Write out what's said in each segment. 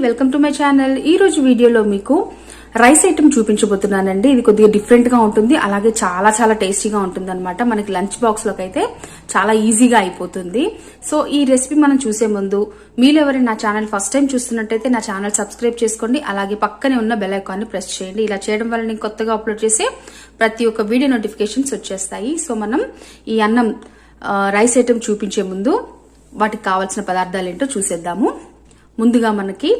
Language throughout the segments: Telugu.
Welcome to my channel. ఈ రోజు వీడియోలో మీకు రైస్ ఐటమ్ చూపించబోతున్నానండి. ఇది కొద్దిగా డిఫరెంట్ గా ఉంటుంది, అలాగే చాలా చాలా టేస్టీగా ఉంటుంది అనమాట. మనకి లంచ్ బాక్స్ లోకి అయితే చాలా ఈజీగా అయిపోతుంది. సో ఈ రెసిపీ మనం చూసే ముందు మీరు ఎవరైనా నా ఛానల్ ఫస్ట్ టైం చూస్తున్నట్టయితే నా ఛానల్ సబ్స్క్రైబ్ చేసుకోండి, అలాగే పక్కనే ఉన్న బెల్ ఐకాన్ ని ప్రెస్ చేయండి. ఇలా చేయడం వల్ల నేను కొత్తగా అప్లోడ్ చేసే ప్రతి ఒక్క వీడియో నోటిఫికేషన్స్ వచ్చేస్తాయి. సో మనం ఈ అన్నం రైస్ ఐటమ్ చూపించే ముందు వాటికి కావాల్సిన పదార్థాలు ఏంటో చూసేద్దాము. ముందుగా మనకి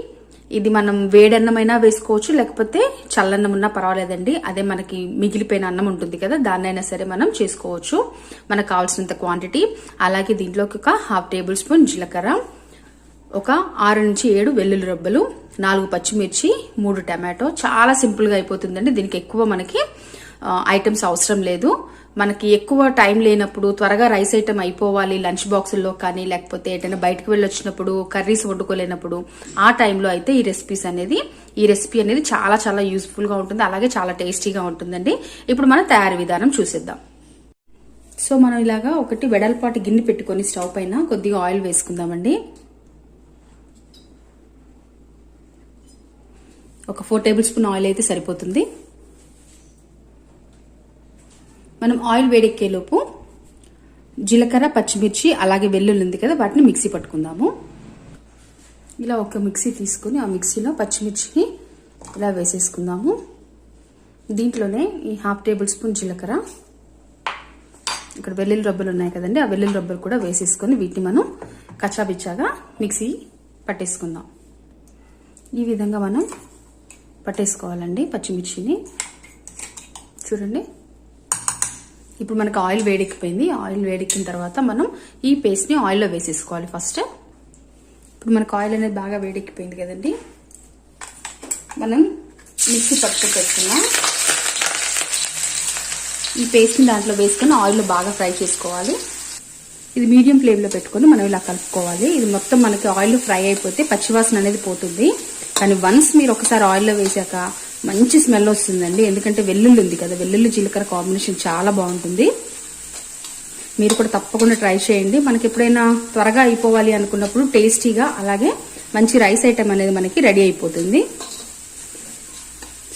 ఇది మనం వేడన్నమైనా వేసుకోవచ్చు, లేకపోతే చల్లన్నం ఉన్నా పర్వాలేదండి. అదే మనకి మిగిలిపోయిన అన్నం ఉంటుంది కదా, దాన్నైనా సరే మనం చేసుకోవచ్చు. మనకు కావాల్సినంత క్వాంటిటీ. అలాగే దీంట్లోకి ఒక 1/2 టేబుల్ స్పూన్ జీలకర్ర, ఒక 6 నుంచి 7 వెల్లుల్లి రబ్బలు, 4 పచ్చిమిర్చి, 3 టమాటో. చాలా సింపుల్ గా అయిపోతుందండి. దీనికి ఎక్కువ మనకి ఐటమ్స్ అవసరం లేదు. మనకి ఎక్కువ టైం లేనప్పుడు, త్వరగా రైస్ ఐటమ్ అయిపోవాలి లంచ్ బాక్సుల్లో కానీ, లేకపోతే ఏదైనా బయటకు వెళ్ళొచ్చినప్పుడు కర్రీస్ వండుకోలేనప్పుడు, ఆ టైంలో అయితే ఈ రెసిపీ అనేది చాలా చాలా యూస్ఫుల్ గా ఉంటుంది, అలాగే చాలా టేస్టీగా ఉంటుందండి. ఇప్పుడు మనం తయారీ విధానం చూసేద్దాం. సో మనం ఇలాగా ఒకటి వెడల్పాటి గిన్నె పెట్టుకొని స్టవ్ పైన కొద్దిగా ఆయిల్ వేసుకుందామండి. ఒక 4 టేబుల్ స్పూన్ ఆయిల్ అయితే సరిపోతుంది. మనం ఆయిల్ వేడెక్కేలోపు జీలకర్ర, పచ్చిమిర్చి, అలాగే వెల్లుల్లి ఉంది కదా, వాటిని మిక్సీ పట్టుకుందాము. ఇలా ఒక మిక్సీ తీసుకుని ఆ మిక్సీలో పచ్చిమిర్చిని ఇలా వేసేసుకుందాము. దీంట్లోనే ఈ 1/2 టేబుల్ స్పూన్ జీలకర్ర, ఇక్కడ వెల్లుల్లి రబ్బలు ఉన్నాయి కదండి, ఆ వెల్లుల్లి రబ్బలు కూడా వేసేసుకొని వీటిని మనం కచ్చాబిచ్చాగా మిక్సీ పట్టేసుకుందాం. ఈ విధంగా మనం పట్టేసుకోవాలండి పచ్చిమిర్చిని. చూడండి, ఇప్పుడు మనకు ఆయిల్ వేడెక్కిపోయింది. ఆయిల్ వేడెక్కిన తర్వాత మనం ఈ పేస్ట్ని ఆయిల్లో వేసేసుకోవాలి ఫస్ట్. ఇప్పుడు మనకు ఆయిల్ అనేది బాగా వేడెక్కిపోయింది కదండి, మనం మిక్సీ పట్టుకు పెట్టుకున్నాం ఈ పేస్ట్ని దాంట్లో వేసుకొని ఆయిల్లో బాగా ఫ్రై చేసుకోవాలి. ఇది మీడియం ఫ్లేమ్లో పెట్టుకొని మనం ఇలా కలుపుకోవాలి. ఇది మొత్తం మనకి ఆయిల్ ఫ్రై అయిపోతే పచ్చివాసన అనేది పోతుంది. కానీ వన్స్ మీరు ఒకసారి ఆయిల్లో వేసాక మంచి స్మెల్ వస్తుందండి. ఎందుకంటే వెల్లుల్లి ఉంది కదా, వెల్లుల్లి జీలకర్ర కాంబినేషన్ చాలా బాగుంటుంది. మీరు కూడా తప్పకుండా ట్రై చేయండి. మనకి ఎప్పుడైనా త్వరగా అయిపోవాలి అనుకున్నప్పుడు టేస్టీగా, అలాగే మంచి రైస్ ఐటమ్ అనేది మనకి రెడీ అయిపోతుంది.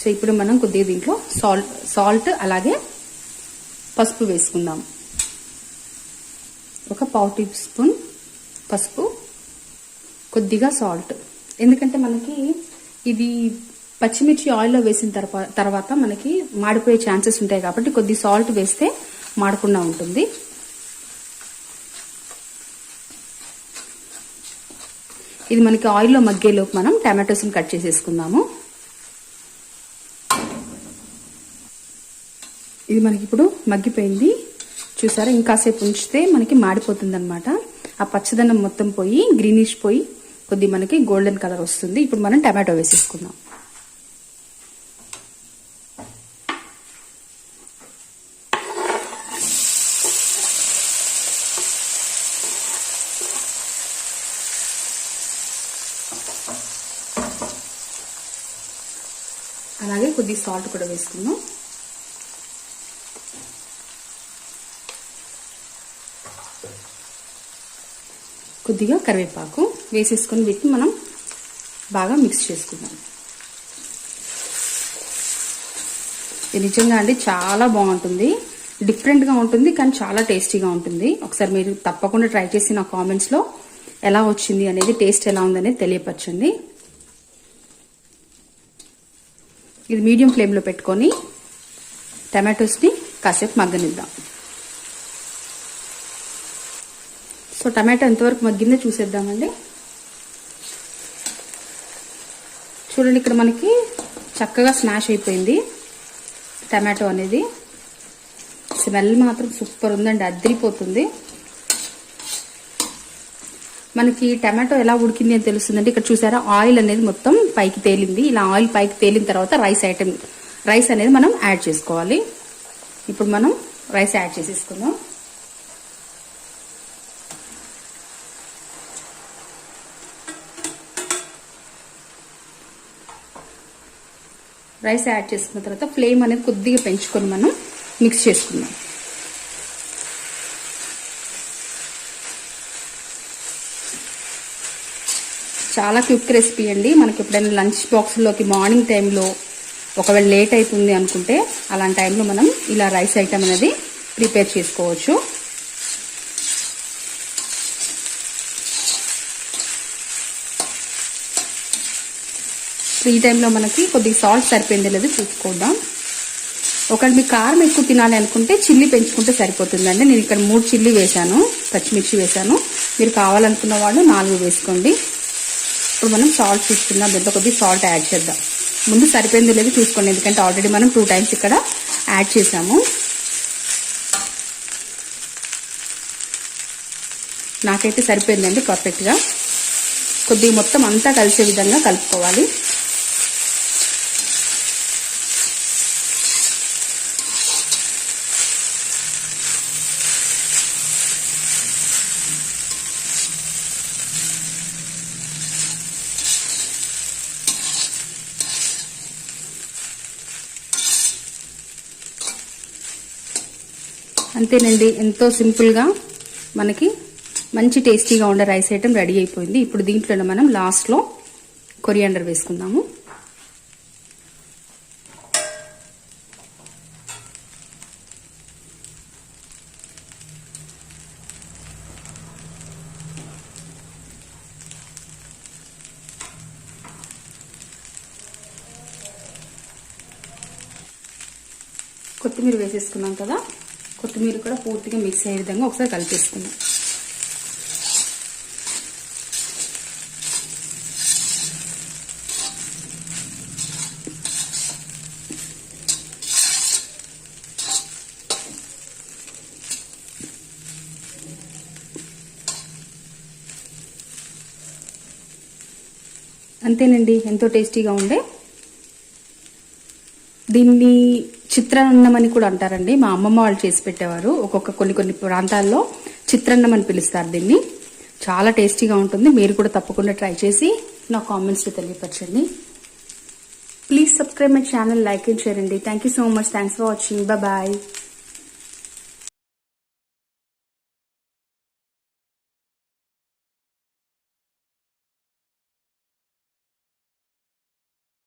సో ఇప్పుడు మనం కొద్దిగా దీంట్లో సాల్ట్ అలాగే పసుపు వేసుకుందాం. ఒక 1/2 టీ స్పూన్ పసుపు, కొద్దిగా సాల్ట్. ఎందుకంటే మనకి ఇది పచ్చిమిర్చి ఆయిల్లో వేసిన తర్వాత మనకి మాడిపోయే ఛాన్సెస్ ఉంటాయి కాబట్టి కొద్ది సాల్ట్ వేస్తే మాడకుండా ఉంటుంది. ఇది మనకి ఆయిల్లో మగ్గేలోపు మనం టమాటోస్ని కట్ చేసేసుకుందాము. ఇది మనకి ఇప్పుడు మగ్గిపోయింది. చూసారా, ఇంకాసేపు ఉంచితే మనకి మాడిపోతుంది అనమాట. ఆ పచ్చదనం మొత్తం పోయి గ్రీనిష్ పోయి కొద్ది మనకి గోల్డెన్ కలర్ వస్తుంది. ఇప్పుడు మనం టమాటో వేసేసుకుందాం. అలాగే కొద్ది సాల్ట్ కూడా వేసుకుందాం. కొద్దిగా కరివేపాకు వేసేసుకొని వీటిని మనం బాగా మిక్స్ చేసుకుందాం. ఇది నిజంగా అండి చాలా బాగుంటుంది, డిఫరెంట్గా ఉంటుంది, కానీ చాలా టేస్టీగా ఉంటుంది. ఒకసారి మీరు తప్పకుండా ట్రై చేసి నా కామెంట్స్లో ఎలా వచ్చింది అనేది, టేస్ట్ ఎలా ఉందనేది తెలియపరచండి. ఇది మీడియం ఫ్లేమ్లో పెట్టుకొని టమాటోస్ని కాసేపు మగ్గనిద్దాం. సో టమాటో ఎంతవరకు మగ్గిందో చూసేద్దామండి. చూడండి, ఇక్కడ మనకి చక్కగా స్మాష్ అయిపోయింది టమాటో అనేది. స్మెల్ మాత్రం సూపర్ ఉందండి, అదిరిపోతుంది. మనకి టమాటో ఎలా ఉడికింది అని తెలుస్తుందండి. ఇక్కడ చూసారా, ఆయిల్ అనేది మొత్తం పైకి తేలింది. ఇలా ఆయిల్ పైకి తేలిన తర్వాత రైస్ అనేది మనం యాడ్ చేసుకోవాలి. ఇప్పుడు మనం రైస్ యాడ్ చేసేసుకుందాం. రైస్ యాడ్ చేసుకున్న తర్వాత ఫ్లేమ్ అనేది కొద్దిగా పెంచుకొని మనం మిక్స్ చేసుకుందాం. చాలా క్విక్ రెసిపీ అండి. మనకి ఎప్పుడైనా లంచ్ బాక్స్లోకి మార్నింగ్ టైంలో ఒకవేళ లేట్ అవుతుంది అనుకుంటే అలాంటి టైంలో మనం ఇలా రైస్ ఐటమ్ అనేది ప్రిపేర్ చేసుకోవచ్చు. ఈ టైంలో మనకి కొద్దిగా సాల్ట్ సరిపోయింది లేదో చూసుకుందాం. ఒకవేళ మీకు కారం ఎక్కువ తినాలి అనుకుంటే చిల్లీ పెంచుకుంటే సరిపోతుందండి. నేను ఇక్కడ 3 చిల్లీ వేసాను, పచ్చిమిర్చి వేసాను. మీరు కావాలనుకున్న వాళ్ళు 4 వేసుకోండి. ఇప్పుడు మనం సాల్ట్ చూసుకుందాం. దీంట్లో కొద్దిగా సాల్ట్ యాడ్ చేద్దాం. ముందు సరిపోయింది లేదు చూసుకోండి, ఎందుకంటే ఆల్రెడీ మనం 2 టైమ్స్ ఇక్కడ యాడ్ చేసాము. నాకైతే సరిపోయిందండి పర్ఫెక్ట్గా. కొద్దిగా మొత్తం అంతా కలిసే విధంగా కలుపుకోవాలి. అంతేనండి, ఎంతో సింపుల్గా మనకి మంచి టేస్టీగా ఉండే రైస్ ఐటమ్ రెడీ అయిపోయింది. ఇప్పుడు దీంట్లోనే మనం లాస్ట్లో కొరియాండర్ వేసుకుందాము. కొత్తిమీర వేసేసుకున్నాం కదా, కొత్తిమీర కూడా పూర్తిగా మిక్స్ అయ్యే విధంగా ఒకసారి కలిపేసుకుందాం. అంతేనండి, ఎంతో టేస్టీగా ఉండే. దీన్ని చిత్రాన్నం అని కూడా అంటారండి. మా అమ్మమ్మ వాళ్ళు చేసి పెట్టేవారు. కొన్ని ప్రాంతాల్లో చిత్రాన్నం అని పిలుస్తారు దీన్ని. చాలా టేస్టీగా ఉంటుంది. మీరు కూడా తప్పకుండా ట్రై చేసి నా కామెంట్స్లో తెలియపరచండి. Please subscribe my channel, like and share అండి. Thank you so much. Thanks for watching. Bye.